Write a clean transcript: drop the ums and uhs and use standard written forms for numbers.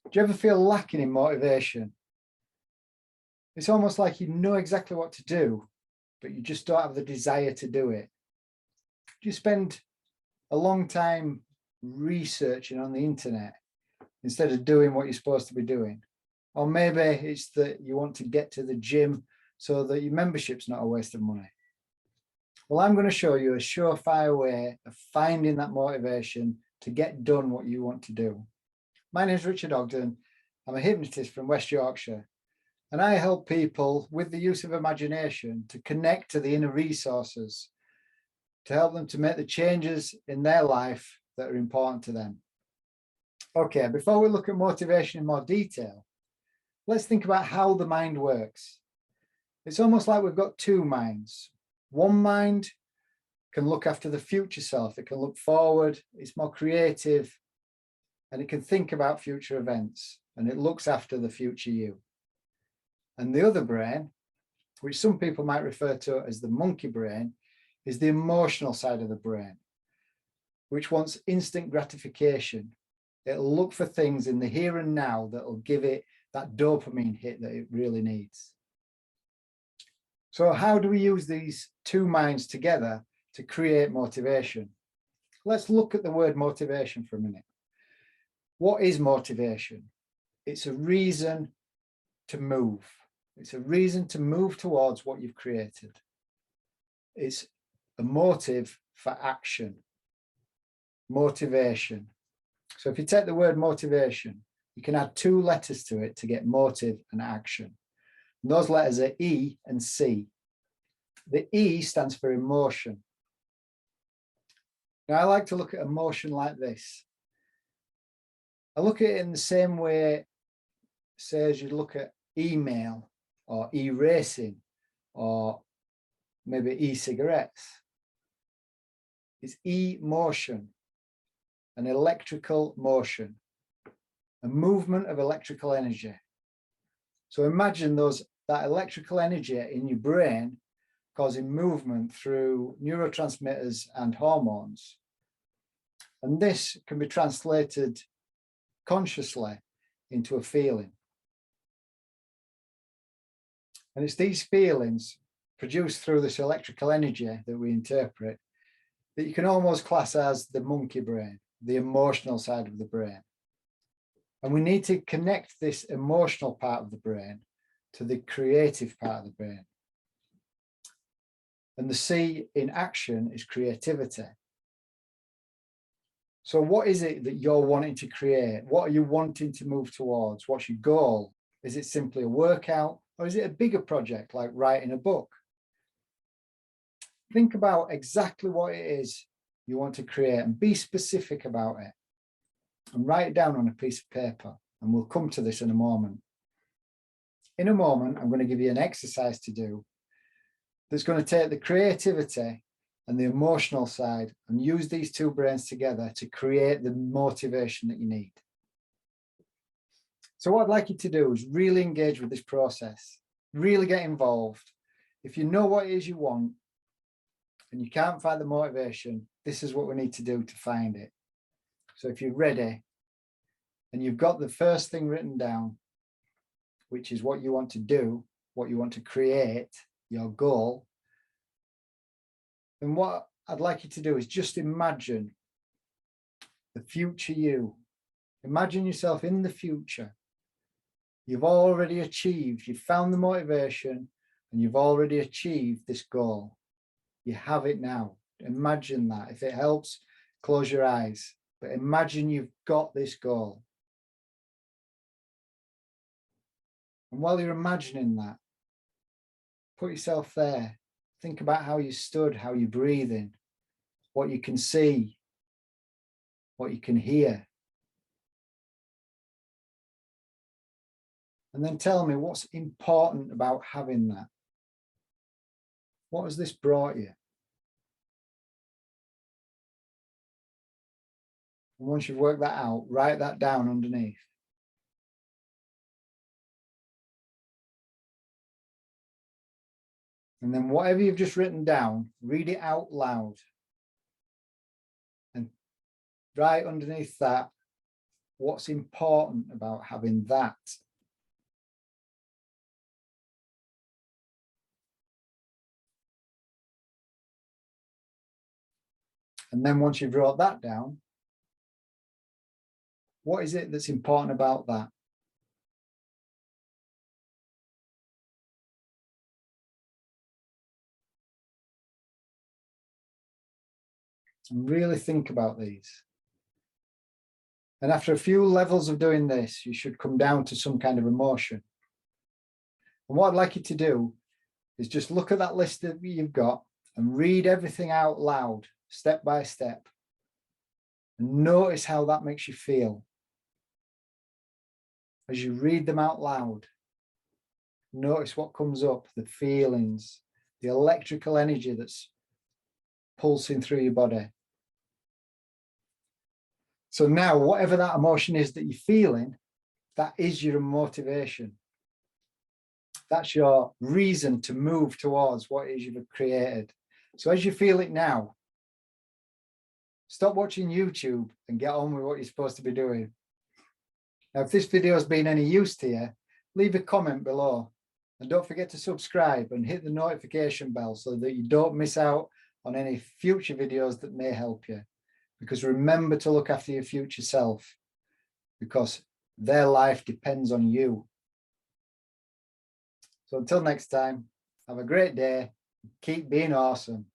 Do you ever feel lacking in motivation? It's almost like you know exactly what to do, but you just don't have the desire to do it. Do you spend a long time researching on the internet instead of doing what you're supposed to be doing? Or maybe it's that you want to get to the gym so that your membership's not a waste of money. Well, I'm going to show you a surefire way of finding that motivation to get done what you want to do. My name is Richard Ogden. I'm a hypnotist from West Yorkshire, and I help people with the use of imagination to connect to the inner resources, to help them to make the changes in their life that are important to them. Okay, before we look at motivation in more detail, let's think about how the mind works. It's almost like we've got two minds. One mind can look after the future self. It can look forward. It's more creative, and it can think about future events, and it looks after the future you. And the other brain, which some people might refer to as the monkey brain, is the emotional side of the brain, which wants instant gratification. It'll look for things in the here and now that'll give it that dopamine hit that it really needs. So how do we use these two minds together to create motivation? Let's look at the word motivation for a minute. What is motivation? It's a reason to move. It's a reason to move towards what you've created. It's a motive for action. Motivation. So if you take the word motivation, you can add two letters to it to get motive and action. And those letters are E and C. The E stands for emotion. Now I like to look at emotion like this. I look at it in the same way, say, as you look at email or e-racing or maybe e-cigarettes. It's emotion, an electrical motion, a movement of electrical energy. So imagine that electrical energy in your brain causing movement through neurotransmitters and hormones. And this can be translated consciously into a feeling. And it's these feelings produced through this electrical energy that we interpret that you can almost class as the monkey brain, the emotional side of the brain. And we need to connect this emotional part of the brain to the creative part of the brain. And the C in action is creativity. So what is it that you're wanting to create? What are you wanting to move towards? What's your goal? Is it simply a workout, or is it a bigger project like writing a book? Think about exactly what it is you want to create and be specific about it. And write it down on a piece of paper, and we'll come to this in a moment. In a moment, I'm going to give you an exercise to do that's going to take the creativity and the emotional side and use these two brains together to create the motivation that you need. So what I'd like you to do is really engage with this process, really get involved. If you know what it is you want and you can't find the motivation, this is what we need to do to find it. So if you're ready and you've got the first thing written down, which is what you want to do, what you want to create, your goal, then what I'd like you to do is just imagine the future you. Imagine yourself in the future. You've already achieved, you've found the motivation, and you've already achieved this goal. You have it now. Imagine that. If it helps, close your eyes. But imagine you've got this goal. And while you're imagining that, put yourself there. Think about how you stood, how you're breathing, what you can see, what you can hear. And then tell me what's important about having that. What has this brought you? And once you've worked that out, write that down underneath. And then whatever you've just written down, read it out loud. And right underneath that, what's important about having that. And then once you've wrote that down, what is it that's important about that? And really think about these. And after a few levels of doing this, you should come down to some kind of emotion. And what I'd like you to do is just look at that list that you've got and read everything out loud, step by step. And notice how that makes you feel. As you read them out loud, notice what comes up, the feelings, the electrical energy that's pulsing through your body. So now, whatever that emotion is that you're feeling, that is your motivation. That's your reason to move towards what it is you've created. So as you feel it now, stop watching YouTube and get on with what you're supposed to be doing. Now, if this video has been any use to you, leave a comment below. And don't forget to subscribe and hit the notification bell so that you don't miss out on any future videos that may help you. Because remember to look after your future self, because their life depends on you. So until next time, have a great day. Keep being awesome.